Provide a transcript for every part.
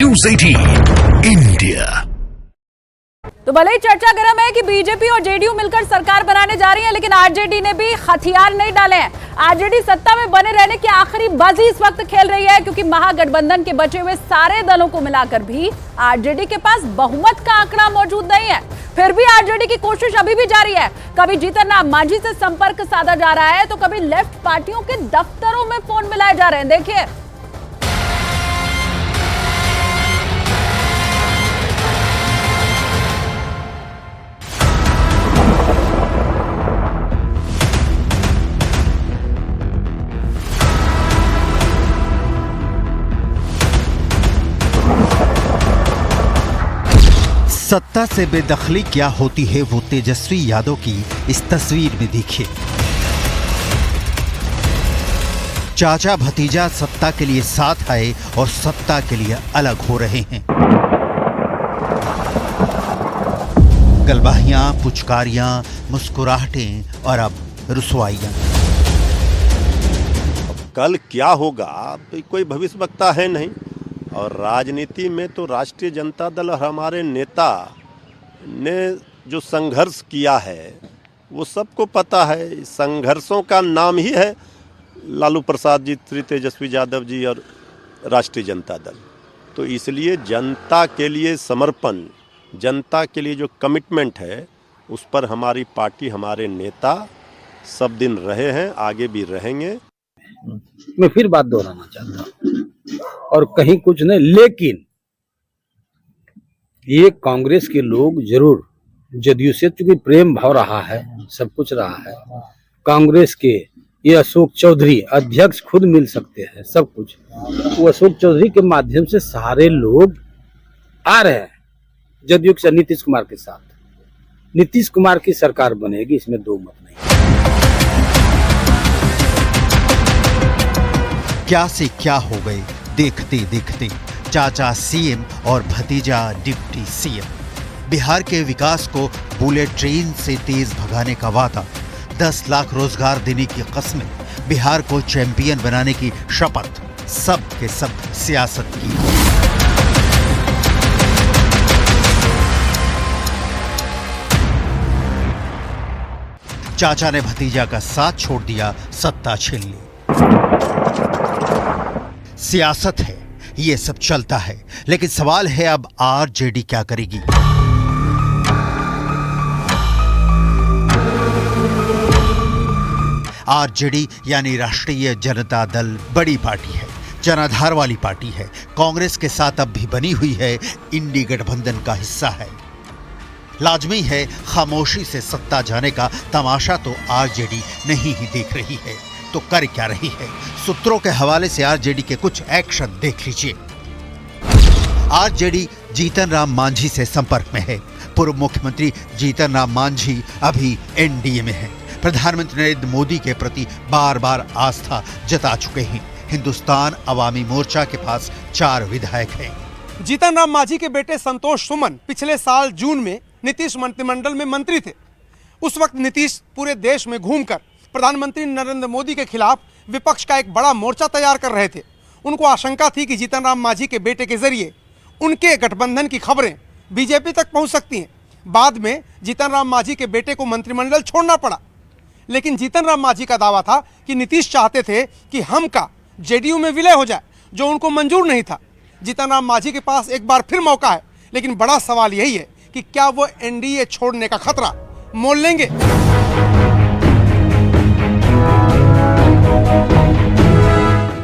News 18 India. तो भले ही चर्चा गर्म है कि बीजेपी और जेडीयू मिलकर सरकार बनाने जा रही है, लेकिन आरजेडी ने भी हथियार नहीं डाले हैं। आरजेडी सत्ता में बने रहने की आखिरी बाजी इस वक्त खेल रही है, क्योंकि महागठबंधन के बचे हुए सारे दलों को मिलाकर भी आरजेडी के पास बहुमत का आंकड़ा मौजूद नहीं है। फिर भी आरजेडी की कोशिश अभी भी जारी है। कभी जीतन राम मांझी से संपर्क साधा जा रहा है, तो कभी लेफ्ट पार्टियों के दफ्तरों में फोन मिलाए जा रहे हैं। देखिए, सत्ता से बेदखली क्या होती है वो तेजस्वी यादव की इस तस्वीर में देखिए। चाचा भतीजा सत्ता के लिए साथ आए और सत्ता के लिए अलग हो रहे हैं। गलबाहियां, पुचकारियां, मुस्कुराहटें और अब रुसवाइयां। कल क्या होगा कोई भविष्यवक्ता है नहीं, और राजनीति में तो राष्ट्रीय जनता दल और हमारे नेता ने जो संघर्ष किया है वो सबको पता है। संघर्षों का नाम ही है लालू प्रसाद जी, श्री तेजस्वी यादव जी और राष्ट्रीय जनता दल। तो इसलिए जनता के लिए समर्पण, जनता के लिए जो कमिटमेंट है, उस पर हमारी पार्टी, हमारे नेता सब दिन रहे हैं, आगे भी रहेंगे। मैं फिर बात दोहराना चाहता हूँ और कहीं कुछ नहीं, लेकिन ये कांग्रेस के लोग जरूर जदयू से, चूंकि प्रेम भाव रहा है, सब कुछ रहा है, कांग्रेस के ये अशोक चौधरी अध्यक्ष खुद मिल सकते हैं, सब कुछ वो अशोक चौधरी के माध्यम से सारे लोग आ रहे हैं जदयू से नीतीश कुमार के साथ। नीतीश कुमार की सरकार बनेगी, इसमें दो मत नहीं। क्या से क्या हो गए देखते देखते। चाचा सीएम और भतीजा डिप्टी सीएम। बिहार के विकास को बुलेट ट्रेन से तेज भगाने का वादा, 10 लाख रोजगार देने की कसमें, बिहार को चैंपियन बनाने की शपथ, सब के सब सियासत की। चाचा ने भतीजा का साथ छोड़ दिया सत्ता छीन ली। सियासत है, ये सब चलता है, लेकिन सवाल है अब आरजेडी क्या करेगी। आरजेडी यानी राष्ट्रीय जनता दल बड़ी पार्टी है, जनाधार वाली पार्टी है, कांग्रेस के साथ अब भी बनी हुई है, इंडी गठबंधन का हिस्सा है। लाजमी है, खामोशी से सत्ता जाने का तमाशा तो आरजेडी नहीं ही देख रही है, तो कर क्या रही है। सूत्रों के हवाले से आरजेडी के कुछ एक्शन देख लीजिए। आरजेडी जीतन राम मांझी से संपर्क में है। पूर्व मुख्यमंत्री जीतन राम मांझी अभी एनडीए में है। प्रधानमंत्री नरेंद्र मोदी के प्रति बार बार आस्था जता चुके हैं। हिंदुस्तान अवामी मोर्चा के पास 4 विधायक हैं। जीतन राम मांझी के बेटे संतोष सुमन पिछले साल जून में नीतीश मंत्रिमंडल में मंत्री थे। उस वक्त नीतीश पूरे देश में घूमकर प्रधानमंत्री नरेंद्र मोदी के खिलाफ विपक्ष का एक बड़ा मोर्चा तैयार कर रहे थे। उनको आशंका थी कि जीतन राम मांझी के बेटे के जरिए उनके गठबंधन की खबरें बीजेपी तक पहुंच सकती हैं। बाद में जीतन राम मांझी के बेटे को मंत्रिमंडल छोड़ना पड़ा, लेकिन जीतन राम मांझी का दावा था कि नीतीश चाहते थे कि हम का जेडीयू में विलय हो जाए, जो उनको मंजूर नहीं था। जीतन राम मांझी के पास एक बार फिर मौका है, लेकिन बड़ा सवाल यही है कि क्या वो एनडीए छोड़ने का खतरा मोल लेंगे।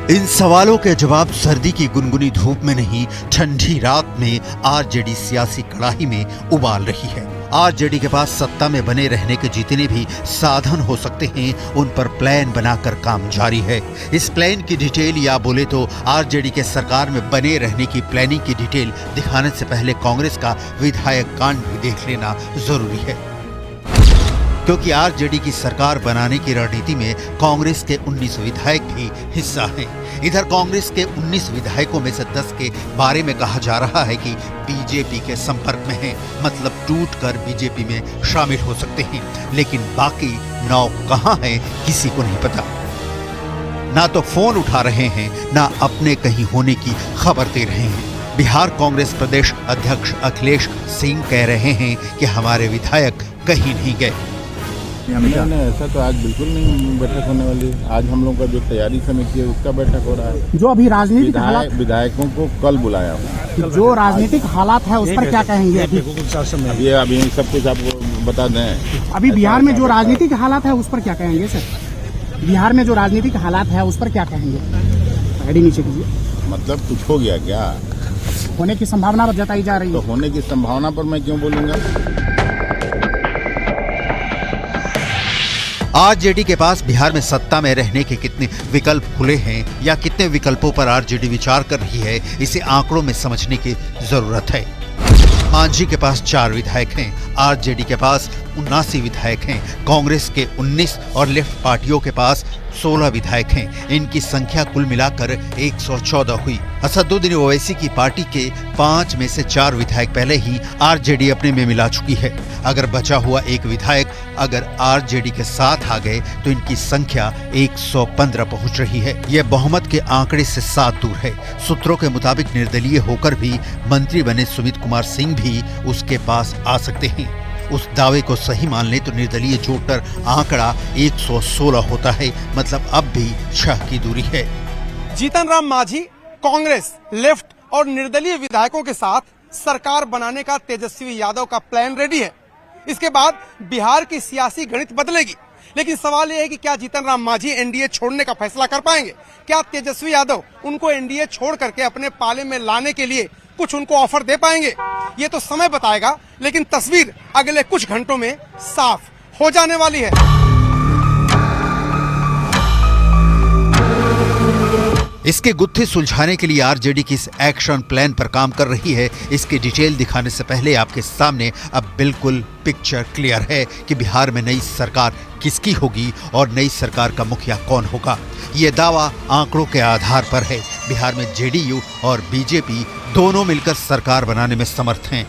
इन सवालों के जवाब सर्दी की गुनगुनी धूप में नहीं, ठंडी रात में आरजेडी सियासी कड़ाही में उबाल रही है। आरजेडी के पास सत्ता में बने रहने के जितने भी साधन हो सकते हैं, उन पर प्लान बनाकर काम जारी है। इस प्लान की डिटेल, या बोले तो आरजेडी के सरकार में बने रहने की प्लानिंग की डिटेल दिखाने से पहले कांग्रेस का विधायक कांड भी देख लेना जरूरी है, क्योंकि आरजेडी की सरकार बनाने की रणनीति में कांग्रेस के 19 विधायक भी हिस्सा हैं। इधर कांग्रेस के 19 विधायकों में से 10 के बारे में कहा जा रहा है कि बीजेपी के संपर्क में हैं, मतलब टूटकर बीजेपी में शामिल हो सकते हैं, लेकिन बाकी 9 कहां हैं किसी को नहीं पता। ना तो फोन उठा रहे हैं, ना अपने कहीं होने की खबर दे रहे हैं। बिहार कांग्रेस प्रदेश अध्यक्ष अखिलेश सिंह कह रहे हैं कि हमारे विधायक कहीं नहीं गए। नहीं, ऐसा तो आज बिल्कुल नहीं बैठक होने वाली। आज हम लोग का जो तैयारी समिति है उसका बैठक हो रहा है। जो अभी राजनीतिक हालात, विधायकों को कल बुलाया हूँ। जो राजनीतिक हालात है उस पर क्या कहेंगे? अभी सब कुछ आपको बता दें। अभी बिहार में जो राजनीतिक हालात है उस पर क्या कहेंगे सर? बिहार में जो राजनीतिक हालात है उस पर क्या कहेंगे? गाड़ी नीचे कीजिए। मतलब कुछ हो गया क्या? होने की संभावना जताई जा रही है। तो होने की संभावना पर मैं क्यों बोलूँगा? आरजेडी के पास बिहार में सत्ता में रहने के कितने विकल्प खुले हैं या कितने विकल्पों पर आरजेडी विचार कर रही है, इसे आंकड़ों में समझने की जरूरत है। मांझी के पास 4 विधायक हैं, आरजेडी के पास 79 विधायक हैं, कांग्रेस के 19 और लेफ्ट पार्टियों के पास 16 विधायक हैं। इनकी संख्या कुल मिलाकर 114 हुई। असदुद्दीन ओवैसी की पार्टी के 5 में से 4 विधायक पहले ही आरजेडी अपने में मिला चुकी है। अगर बचा हुआ एक विधायक अगर आरजेडी के साथ आ गए तो इनकी संख्या 115 पहुंच रही है। यह बहुमत के आंकड़े से 7 दूर है। सूत्रों के मुताबिक निर्दलीय होकर भी मंत्री बने सुमित कुमार सिंह भी उसके पास आ सकते हैं। उस दावे को सही मान ले तो निर्दलीय जोड़कर आंकड़ा 116 होता है, मतलब अब भी 6 की दूरी है। जीतन राम मांझी कांग्रेस, लेफ्ट और निर्दलीय विधायकों के साथ सरकार बनाने का तेजस्वी यादव का प्लान रेडी है। इसके बाद बिहार की सियासी गणित बदलेगी। लेकिन सवाल यह है कि क्या जीतन राम मांझी एनडीए छोड़ने का फैसला कर पाएंगे? क्या तेजस्वी यादव उनको एनडीए छोड़ करके अपने पाले में लाने के लिए कुछ उनको ऑफर दे पाएंगे? ये तो समय बताएगा, लेकिन तस्वीर अगले कुछ घंटों में साफ हो जाने वाली है। इसके गुत्थे सुलझाने के लिए आरजेडी की इस एक्शन प्लान पर काम कर रही है। इसकी डिटेल दिखाने से पहले आपके सामने अब बिल्कुल पिक्चर क्लियर है कि बिहार में नई सरकार किसकी होगी और नई सरकार का मुखिया कौन होगा। ये दावा आंकड़ों के आधार पर है। बिहार में जेडीयू और बीजेपी दोनों मिलकर सरकार बनाने में समर्थ हैं।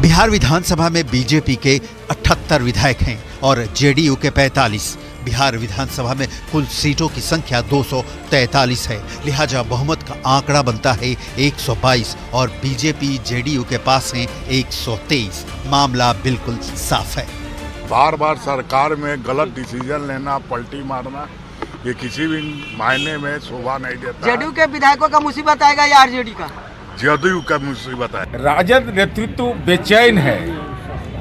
बिहार विधानसभा में बीजेपी के 78 विधायक हैं और जेडीयू के 45। बिहार विधानसभा में कुल सीटों की संख्या 243 है, लिहाजा बहुमत का आंकड़ा बनता है 122 और बीजेपी जेडीयू के पास है 123। मामला बिल्कुल साफ है। बार बार सरकार में गलत डिसीजन लेना, पलटी मारना, ये किसी भी मायने में शोभा नहीं देता। जेडीयू के विधायकों का मुसीबत आएगा या आरजेडी का? जेडीयू का मुसीबत है। राजद नेतृत्व बेचैन है।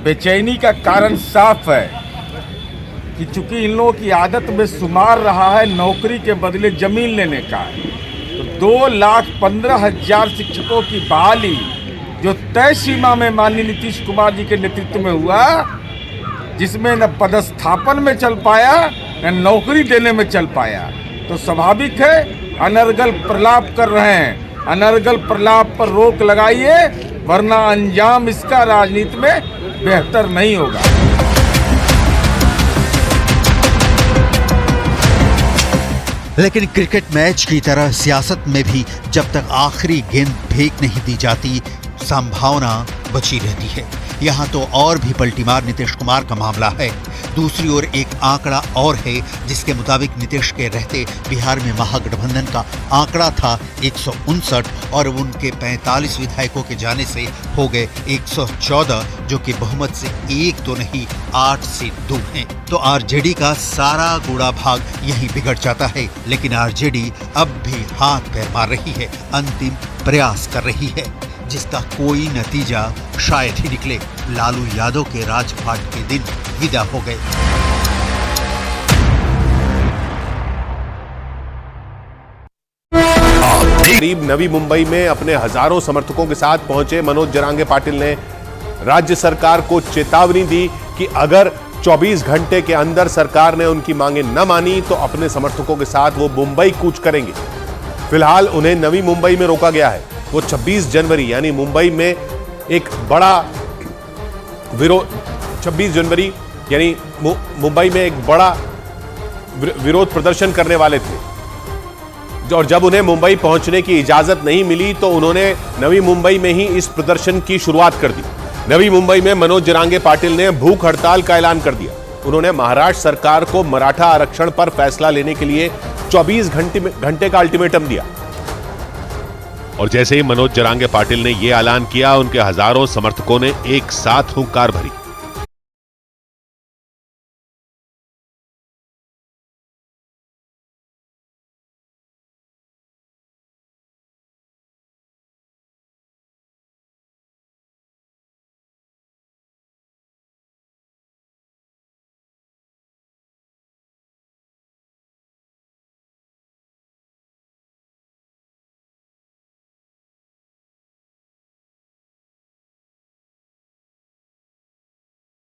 बेचैनी का कारण साफ है कि चूंकि इन लोगों की आदत में शुमार रहा है नौकरी के बदले जमीन लेने का, तो 2,15,000 शिक्षकों की बहाली जो तय सीमा में माननीय नीतीश कुमार जी के नेतृत्व में हुआ, जिसमें न पदस्थापन में चल पाया न नौकरी देने में चल पाया, तो स्वाभाविक है अनर्गल प्रलाप कर रहे हैं। अनर्गल प्रलाप पर रोक लगाइए, वरना अंजाम इसका राजनीति में बेहतर नहीं होगा। लेकिन क्रिकेट मैच की तरह सियासत में भी जब तक आखिरी गेंद फेंक नहीं दी जाती, संभावना बची रहती है। यहाँ तो और भी पलटीमार नीतीश कुमार का मामला है। दूसरी ओर एक आंकड़ा और है जिसके मुताबिक नीतीश के रहते बिहार में महागठबंधन का आंकड़ा था 159 और उनके 45 विधायकों के जाने से हो गए 114, जो कि बहुमत से 1 तो नहीं 8 से दूर हैं। तो आरजेडी का सारा गुड़ा भाग यहीं बिगड़ जाता है। लेकिन आरजेडी अब भी हाथ पैर मार रही है, अंतिम प्रयास कर रही है, जिसका कोई नतीजा शायद ही निकले। लालू यादव के राजपाट के दिन विदा हो गए। करीब नवी मुंबई में अपने हजारों समर्थकों के साथ पहुंचे मनोज जरांगे पाटिल ने राज्य सरकार को चेतावनी दी कि अगर 24 घंटे के अंदर सरकार ने उनकी मांगे न मानी तो अपने समर्थकों के साथ वो मुंबई कूच करेंगे। फिलहाल उन्हें नवी मुंबई में रोका गया है। वो 26 जनवरी यानी मुंबई में एक बड़ा विरोध 26 जनवरी यानी मुंबई में एक बड़ा विरोध प्रदर्शन करने वाले थे, और जब उन्हें मुंबई पहुंचने की इजाजत नहीं मिली तो उन्होंने नवी मुंबई में ही इस प्रदर्शन की शुरुआत कर दी। नवी मुंबई में मनोज जरांगे पाटिल ने भूख हड़ताल का ऐलान कर दिया। उन्होंने महाराष्ट्र सरकार को मराठा आरक्षण पर फैसला लेने के लिए 24 घंटे का अल्टीमेटम दिया। और जैसे ही मनोज जरांगे पाटिल ने यह ऐलान किया, उनके हजारों समर्थकों ने एक साथ हुंकार भरी।